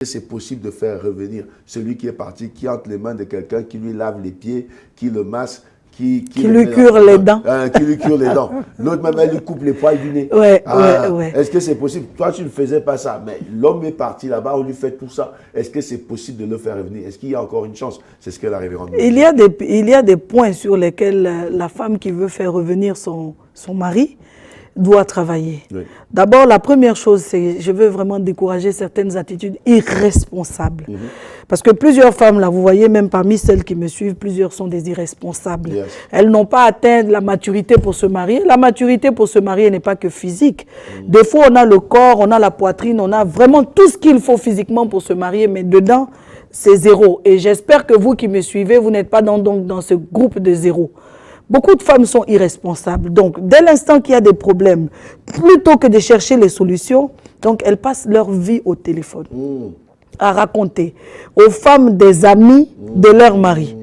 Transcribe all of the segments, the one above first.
C'est possible de faire revenir celui qui est parti, qui entre les mains de quelqu'un, qui lui lave les pieds, qui le masse, qui lui cure les dents. Qui lui cure les dents. L'autre même, elle lui coupe les poils du nez. Ouais. Est-ce que c'est possible? Toi, tu ne faisais pas ça, mais l'homme est parti là-bas, on lui fait tout ça. Est-ce que c'est possible de le faire revenir? Est-ce qu'il y a encore une chance? C'est ce que la révérende nous dit. Il y a des points sur lesquels la femme qui veut faire revenir son mari doit travailler. Oui. D'abord, la première chose, c'est je veux vraiment décourager certaines attitudes irresponsables. Parce que plusieurs femmes, là, vous voyez, même parmi celles qui me suivent, plusieurs sont des irresponsables. Yes. Elles n'ont pas atteint la maturité pour se marier. La maturité pour se marier n'est pas que physique. Des fois, on a le corps, on a la poitrine, on a vraiment tout ce qu'il faut physiquement pour se marier, mais dedans, c'est zéro. Et j'espère que vous qui me suivez, vous n'êtes pas dans ce groupe de zéro. Beaucoup de femmes sont irresponsables. Donc, dès l'instant qu'il y a des problèmes, plutôt que de chercher les solutions, donc elles passent leur vie au téléphone à raconter aux femmes des amis de leur mari,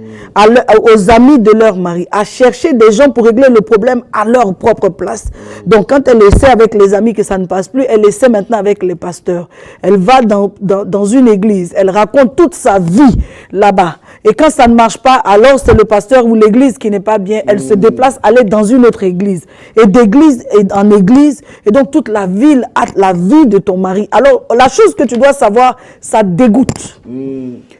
aux amis de leur mari, à chercher des gens pour régler le problème à leur propre place. Donc, quand elle essaie avec les amis que ça ne passe plus, elle essaie maintenant avec les pasteurs. Elle va dans une église, elle raconte toute sa vie là-bas. Et quand ça ne marche pas, alors c'est le pasteur ou l'église qui n'est pas bien. Elle se déplace, aller dans une autre église. Et d'église en église, et donc toute la ville a la vie de ton mari. Alors, la chose que tu dois savoir, ça dégoûte.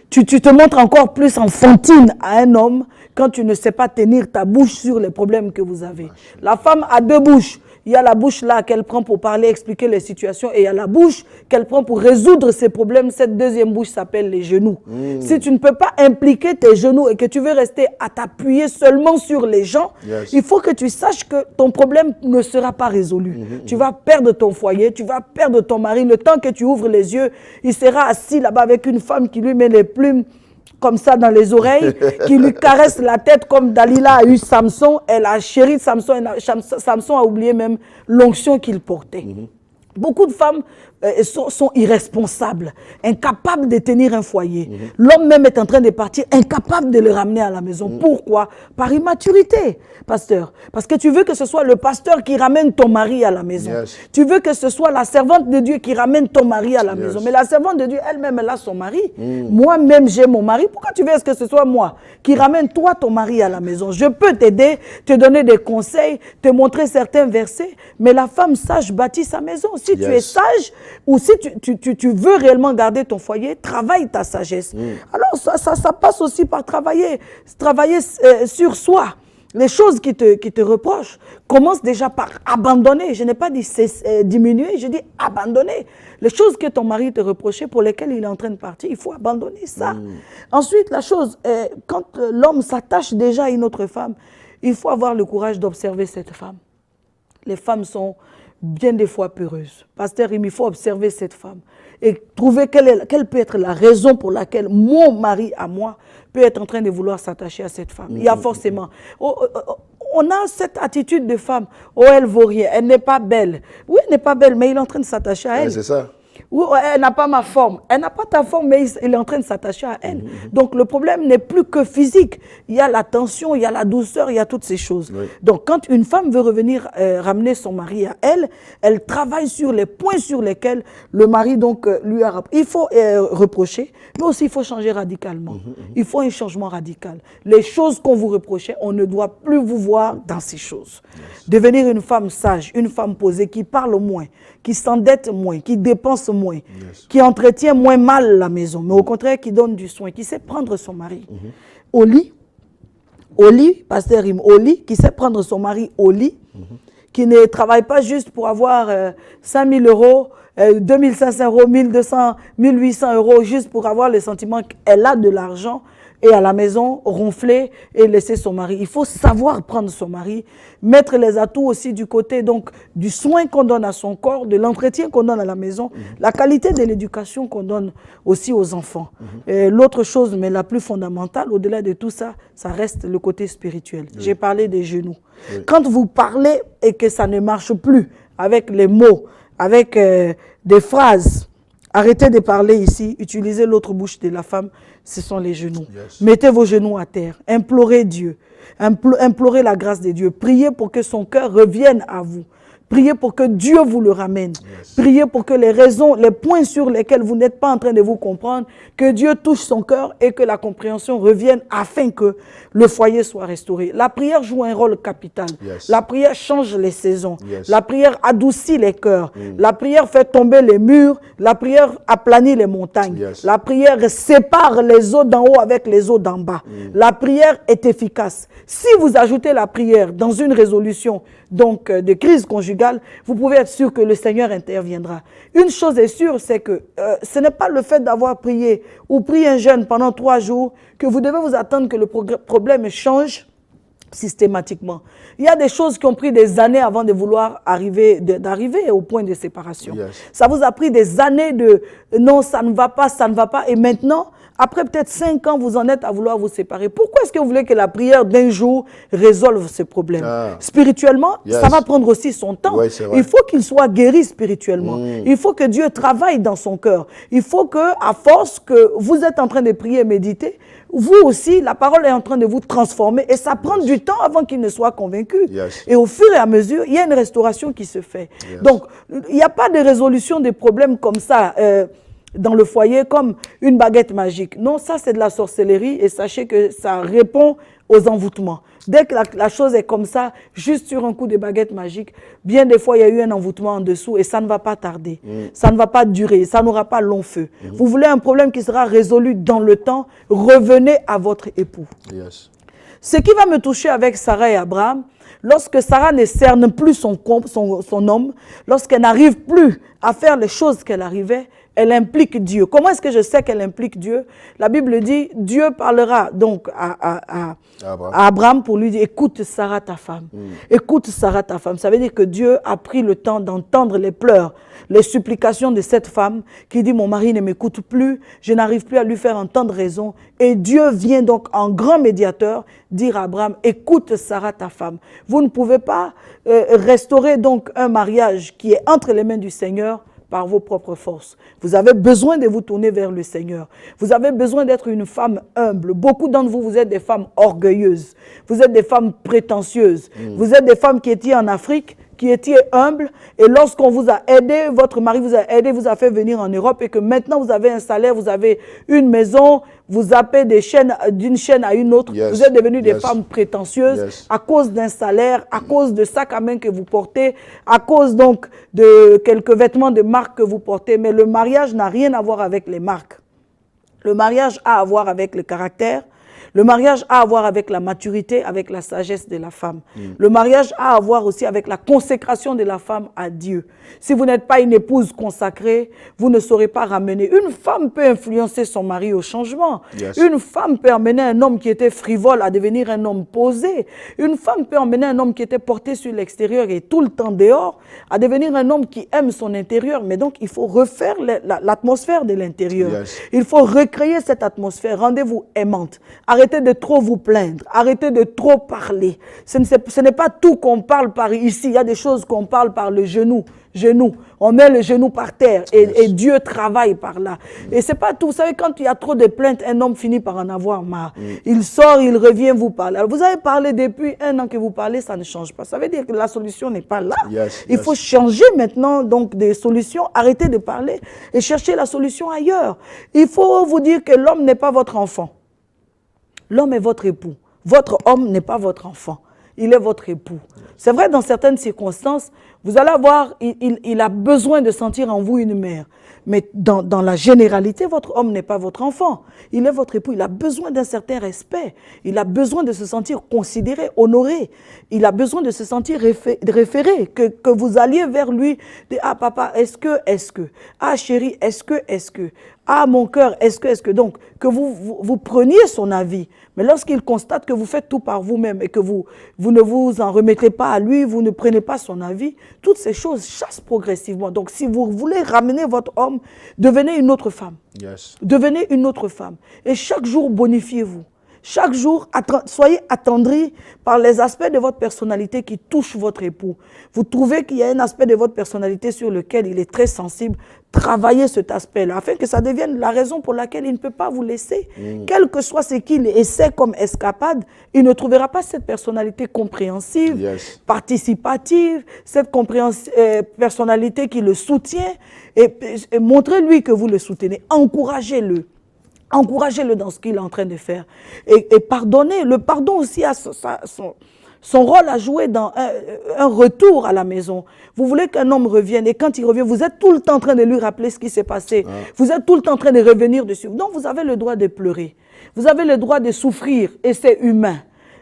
Tu te montres encore plus enfantine à un homme quand tu ne sais pas tenir ta bouche sur les problèmes que vous avez. La femme a deux bouches. Il y a la bouche là qu'elle prend pour parler, expliquer les situations, et il y a la bouche qu'elle prend pour résoudre ses problèmes. Cette deuxième bouche s'appelle les genoux. Si tu ne peux pas impliquer tes genoux et que tu veux rester à t'appuyer seulement sur les gens, il faut que tu saches que ton problème ne sera pas résolu. Tu vas perdre ton foyer, tu vas perdre ton mari. Le temps que tu ouvres les yeux, il sera assis là-bas avec une femme qui lui met les plumes comme ça dans les oreilles, qui lui caresse la tête comme Dalila a eu Samson. Elle a chéri Samson, Samson a oublié même l'onction qu'il portait. Beaucoup de femmes sont irresponsables, incapables de tenir un foyer. L'homme même est en train de partir, incapable de le ramener à la maison. Pourquoi? Par immaturité, pasteur. Parce que tu veux que ce soit le pasteur qui ramène ton mari à la maison. Tu veux que ce soit la servante de Dieu qui ramène ton mari à la maison. Mais la servante de Dieu, elle-même, elle a son mari. Moi-même, j'ai mon mari. Pourquoi tu veux que ce soit moi qui ramène toi, ton mari à la maison? Je peux t'aider, te donner des conseils, te montrer certains versets, mais la femme sage bâtit sa maison. Si tu es sage, ou si tu veux réellement garder ton foyer, travaille ta sagesse. Alors ça passe aussi par travailler sur soi. Les choses qui te reprochent, commence déjà par abandonner. Je n'ai pas dit diminuer, je dis abandonner. Les choses que ton mari te reprochait, pour lesquelles il est en train de partir, il faut abandonner ça. Ensuite, la chose, quand l'homme s'attache déjà à une autre femme, il faut avoir le courage d'observer cette femme. Les femmes sont bien des fois peureuses. Pasteur, il faut observer cette femme et trouver quelle peut être la raison pour laquelle mon mari à moi peut être en train de vouloir s'attacher à cette femme. Il y a forcément... on a cette attitude de femme. Oh, elle vaut rien, elle n'est pas belle. Oui, elle n'est pas belle, mais il est en train de s'attacher à elle. C'est ça. Ou elle n'a pas ma forme. Elle n'a pas ta forme, mais il est en train de s'attacher à elle. Donc le problème n'est plus que physique. Il y a la tension, il y a la douceur, il y a toutes ces choses. Donc quand une femme veut revenir ramener son mari à elle, elle travaille sur les points sur lesquels le mari donc lui a... Il faut reprocher, mais aussi il faut changer radicalement. Il faut un changement radical. Les choses qu'on vous reprochait, on ne doit plus vous voir dans ces choses. Devenir une femme sage, une femme posée, qui parle moins, qui s'endette moins, qui dépense moins, qui entretient moins mal la maison, mais au contraire qui donne du soin, qui sait prendre son mari au lit, pasteur Rim, au lit, qui sait prendre son mari au lit, qui ne travaille pas juste pour avoir 5 000 euros, 2 500 euros, 1 200, 1 800 euros, juste pour avoir le sentiment qu'elle a de l'argent, et à la maison, ronfler et laisser son mari. Il faut savoir prendre son mari, mettre les atouts aussi du côté donc du soin qu'on donne à son corps, de l'entretien qu'on donne à la maison, la qualité de l'éducation qu'on donne aussi aux enfants. L'autre chose, mais la plus fondamentale, au-delà de tout ça, ça reste le côté spirituel. J'ai parlé des genoux. Quand vous parlez et que ça ne marche plus avec les mots, avec des phrases, arrêtez de parler ici, utilisez l'autre bouche de la femme, ce sont les genoux. Mettez vos genoux à terre, implorez Dieu, implorez la grâce de Dieu, priez pour que son cœur revienne à vous. Priez pour que Dieu vous le ramène. Priez pour que les raisons, les points sur lesquels vous n'êtes pas en train de vous comprendre, que Dieu touche son cœur et que la compréhension revienne afin que le foyer soit restauré. La prière joue un rôle capital. La prière change les saisons. La prière adoucit les cœurs. La prière fait tomber les murs. La prière aplanit les montagnes. La prière sépare les eaux d'en haut avec les eaux d'en bas. La prière est efficace. Si vous ajoutez la prière dans une résolution donc de crise conjugale, vous pouvez être sûr que le Seigneur interviendra. Une chose est sûre, c'est que ce n'est pas le fait d'avoir prié ou prié un jeûne pendant 3 jours que vous devez vous attendre que le problème change systématiquement. Il y a des choses qui ont pris des années avant de vouloir d'arriver au point de séparation. Ça vous a pris des années de non, ça ne va pas, et maintenant, après peut-être 5 ans, vous en êtes à vouloir vous séparer. Pourquoi est-ce que vous voulez que la prière d'un jour résolve ce problème? Spirituellement, ça va prendre aussi son temps. Il faut qu'il soit guéri spirituellement. Il faut que Dieu travaille dans son cœur. Il faut que, à force que vous êtes en train de prier et méditer, vous aussi, la parole est en train de vous transformer et ça prend du temps avant qu'il ne soit convaincu. Et au fur et à mesure, il y a une restauration qui se fait. Donc, il n'y a pas de résolution des problèmes comme ça dans le foyer, comme une baguette magique. Non, ça c'est de la sorcellerie et sachez que ça répond aux envoûtements. Dès que la chose est comme ça, juste sur un coup de baguette magique, bien des fois il y a eu un envoûtement en dessous et ça ne va pas tarder. Ça ne va pas durer, ça n'aura pas long feu. Vous voulez un problème qui sera résolu dans le temps, revenez à votre époux. Ce qui va me toucher avec Sarah et Abraham, lorsque Sarah ne cerne plus son homme, lorsqu'elle n'arrive plus à faire les choses qu'elle arrivait, elle implique Dieu. Comment est-ce que je sais qu'elle implique Dieu? La Bible dit, Dieu parlera donc à Abraham pour lui dire, écoute Sarah ta femme. Écoute Sarah ta femme. Ça veut dire que Dieu a pris le temps d'entendre les pleurs, les supplications de cette femme qui dit, mon mari ne m'écoute plus, je n'arrive plus à lui faire entendre raison. Et Dieu vient donc en grand médiateur dire à Abraham, écoute Sarah ta femme. Vous ne pouvez pas restaurer donc un mariage qui est entre les mains du Seigneur par vos propres forces. Vous avez besoin de vous tourner vers le Seigneur. Vous avez besoin d'être une femme humble. Beaucoup d'entre vous, vous êtes des femmes orgueilleuses. Vous êtes des femmes prétentieuses. Vous êtes des femmes qui étaient en Afrique, qui étiez humble, et lorsqu'on vous a aidé, votre mari vous a aidé, vous a fait venir en Europe, et que maintenant vous avez un salaire, vous avez une maison, vous zappez d'une chaîne à une autre, vous êtes devenus des femmes prétentieuses à cause d'un salaire, à cause de sacs à main que vous portez, à cause donc de quelques vêtements de marque que vous portez. Mais le mariage n'a rien à voir avec les marques. Le mariage a à voir avec le caractère. Le mariage a à voir avec la maturité, avec la sagesse de la femme. Le mariage a à voir aussi avec la consécration de la femme à Dieu. Si vous n'êtes pas une épouse consacrée, vous ne saurez pas ramener. Une femme peut influencer son mari au changement. Une femme peut emmener un homme qui était frivole à devenir un homme posé. Une femme peut emmener un homme qui était porté sur l'extérieur et tout le temps dehors à devenir un homme qui aime son intérieur. Mais donc, il faut refaire l'atmosphère de l'intérieur. Il faut recréer cette atmosphère. Rendez-vous aimante. Arrêtez de trop vous plaindre. Arrêtez de trop parler. Ce n'est pas tout qu'on parle par ici. Il y a des choses qu'on parle par le genou. On met le genou par terre et Dieu travaille par là. Et c'est pas tout. Vous savez, quand il y a trop de plaintes, un homme finit par en avoir marre. Il sort, il revient vous parler. Alors, vous avez parlé depuis 1 an que vous parlez, ça ne change pas. Ça veut dire que la solution n'est pas là. Il faut changer maintenant donc des solutions. Arrêtez de parler et chercher la solution ailleurs. Il faut vous dire que l'homme n'est pas votre enfant. L'homme est votre époux. Votre homme n'est pas votre enfant. Il est votre époux. C'est vrai, dans certaines circonstances, vous allez voir, il a besoin de sentir en vous une mère. Mais dans la généralité, votre homme n'est pas votre enfant. Il est votre époux. Il a besoin d'un certain respect. Il a besoin de se sentir considéré, honoré. Il a besoin de se sentir référé. Que vous alliez vers lui. Ah papa, est-ce que. Ah chérie, est-ce que. Ah mon cœur, est-ce que. Donc, que vous preniez son avis. Mais lorsqu'il constate que vous faites tout par vous-même et que vous ne vous en remettez pas à lui, vous ne prenez pas son avis, toutes ces choses chassent progressivement. Donc, si vous voulez ramener votre homme, devenez une autre femme. Devenez une autre femme. Et chaque jour, bonifiez-vous. Chaque jour, soyez attendris par les aspects de votre personnalité qui touchent votre époux. Vous trouvez qu'il y a un aspect de votre personnalité sur lequel il est très sensible. Travaillez cet aspect-là, afin que ça devienne la raison pour laquelle il ne peut pas vous laisser. Quel que soit ce qu'il essaie comme escapade, il ne trouvera pas cette personnalité compréhensive, participative, cette personnalité qui le soutient. Et montrez-lui que vous le soutenez. Encouragez-le. Encouragez-le dans ce qu'il est en train de faire. Et pardonnez. Le pardon aussi a son rôle à jouer dans un retour à la maison. Vous voulez qu'un homme revienne et quand il revient, vous êtes tout le temps en train de lui rappeler ce qui s'est passé. Vous êtes tout le temps en train de revenir dessus. Donc vous avez le droit de pleurer. Vous avez le droit de souffrir et c'est humain.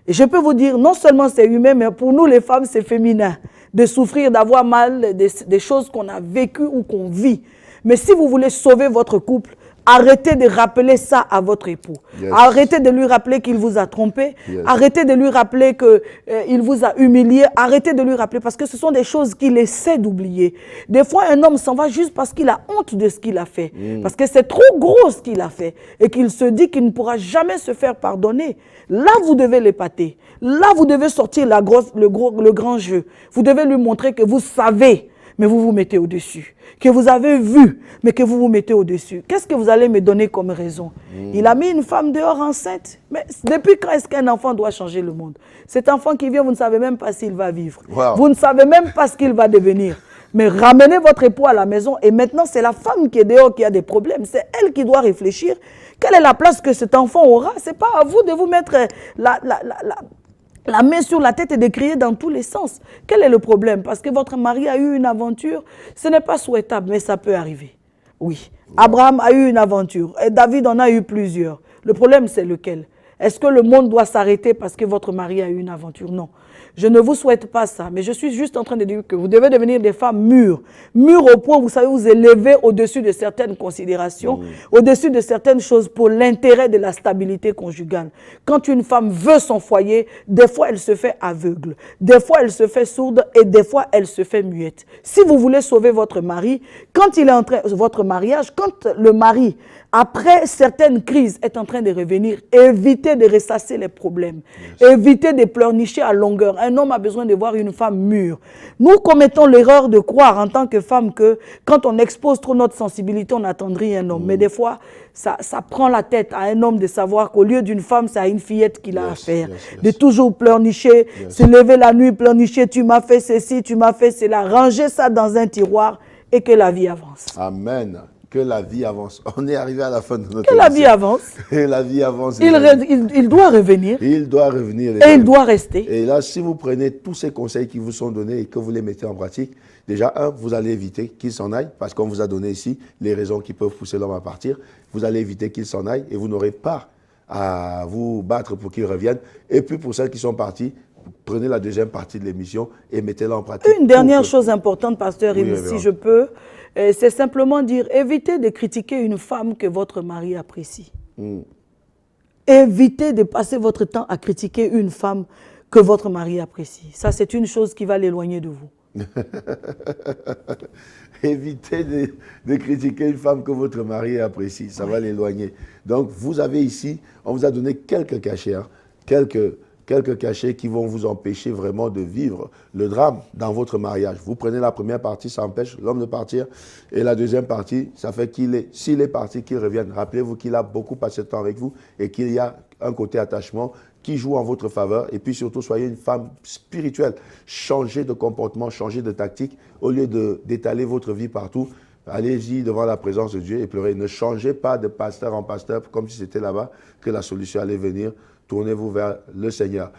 Et je peux vous dire, non seulement c'est humain, mais pour nous les femmes, c'est féminin. De souffrir, d'avoir mal, des choses qu'on a vécues ou qu'on vit. Mais si vous voulez sauver votre couple, arrêtez de rappeler ça à votre époux. Arrêtez de lui rappeler qu'il vous a trompé. Arrêtez de lui rappeler qu'il vous a humilié. Arrêtez de lui rappeler parce que ce sont des choses qu'il essaie d'oublier. Des fois, un homme s'en va juste parce qu'il a honte de ce qu'il a fait. Parce que c'est trop gros ce qu'il a fait. Et qu'il se dit qu'il ne pourra jamais se faire pardonner. Là, vous devez l'épater. Là, vous devez sortir le grand jeu. Vous devez lui montrer que vous savez, mais vous vous mettez au-dessus. Que vous avez vu, mais que vous vous mettez au-dessus. Qu'est-ce que vous allez me donner comme raison? Il a mis une femme dehors enceinte. Mais depuis quand est-ce qu'un enfant doit changer le monde? Cet enfant qui vient, vous ne savez même pas s'il va vivre. Vous ne savez même pas ce qu'il va devenir. Mais ramenez votre époux à la maison et maintenant c'est la femme qui est dehors qui a des problèmes. C'est elle qui doit réfléchir. Quelle est la place que cet enfant aura? Ce n'est pas à vous de vous mettre la main sur la tête et de crier dans tous les sens. Quel est le problème? Parce que votre mari a eu une aventure, ce n'est pas souhaitable, mais ça peut arriver. Oui, Abraham a eu une aventure et David en a eu plusieurs. Le problème, c'est lequel? Est-ce que le monde doit s'arrêter parce que votre mari a eu une aventure? Non. Je ne vous souhaite pas ça, mais je suis juste en train de dire que vous devez devenir des femmes mûres. Mûres au point où vous savez vous élever au-dessus de certaines considérations, au-dessus de certaines choses pour l'intérêt de la stabilité conjugale. Quand une femme veut son foyer, des fois elle se fait aveugle, des fois elle se fait sourde et des fois elle se fait muette. Si vous voulez sauver votre mari, quand il est en train, votre mariage, quand le mari, après certaines crises, est en train de revenir, évitez de ressasser les problèmes, évitez de pleurnicher à longueur. Un homme a besoin de voir une femme mûre. Nous commettons l'erreur de croire en tant que femme que quand on expose trop notre sensibilité, on attendrit un homme. Mais des fois, ça prend la tête à un homme de savoir qu'au lieu d'une femme, c'est à une fillette qu'il a affaire. De toujours pleurnicher, se lever la nuit, pleurnicher, tu m'as fait ceci, tu m'as fait cela. Ranger ça dans un tiroir et que la vie avance. Amen. Que la vie avance. On est arrivé à la fin de notre Que la vie avance. Et la vie avance. Il doit revenir. Il doit revenir. Et il doit rester. Et là, si vous prenez tous ces conseils qui vous sont donnés et que vous les mettez en pratique, déjà, vous allez éviter qu'il s'en aille, parce qu'on vous a donné ici les raisons qui peuvent pousser l'homme à partir. Vous allez éviter qu'il s'en aille et vous n'aurez pas à vous battre pour qu'il revienne. Et puis, pour celles qui sont parties, prenez la deuxième partie de l'émission et mettez-la en pratique. Une dernière chose importante, pasteur, si je peux, c'est simplement dire, évitez de critiquer une femme que votre mari apprécie. Évitez de passer votre temps à critiquer une femme que votre mari apprécie. Ça, c'est une chose qui va l'éloigner de vous. Évitez de critiquer une femme que votre mari apprécie. Ça va l'éloigner. Donc, vous avez ici, on vous a donné quelques cachets, hein, quelques cachets qui vont vous empêcher vraiment de vivre le drame dans votre mariage. Vous prenez la première partie, ça empêche l'homme de partir. Et la deuxième partie, ça fait s'il est parti, qu'il revienne. Rappelez-vous qu'il a beaucoup passé de temps avec vous et qu'il y a un côté attachement qui joue en votre faveur. Et puis surtout, soyez une femme spirituelle. Changez de comportement, changez de tactique. Au lieu d'étaler votre vie partout, allez-y devant la présence de Dieu et pleurez. Ne changez pas de pasteur en pasteur comme si c'était là-bas que la solution allait venir. Tournez-vous vers le Seigneur.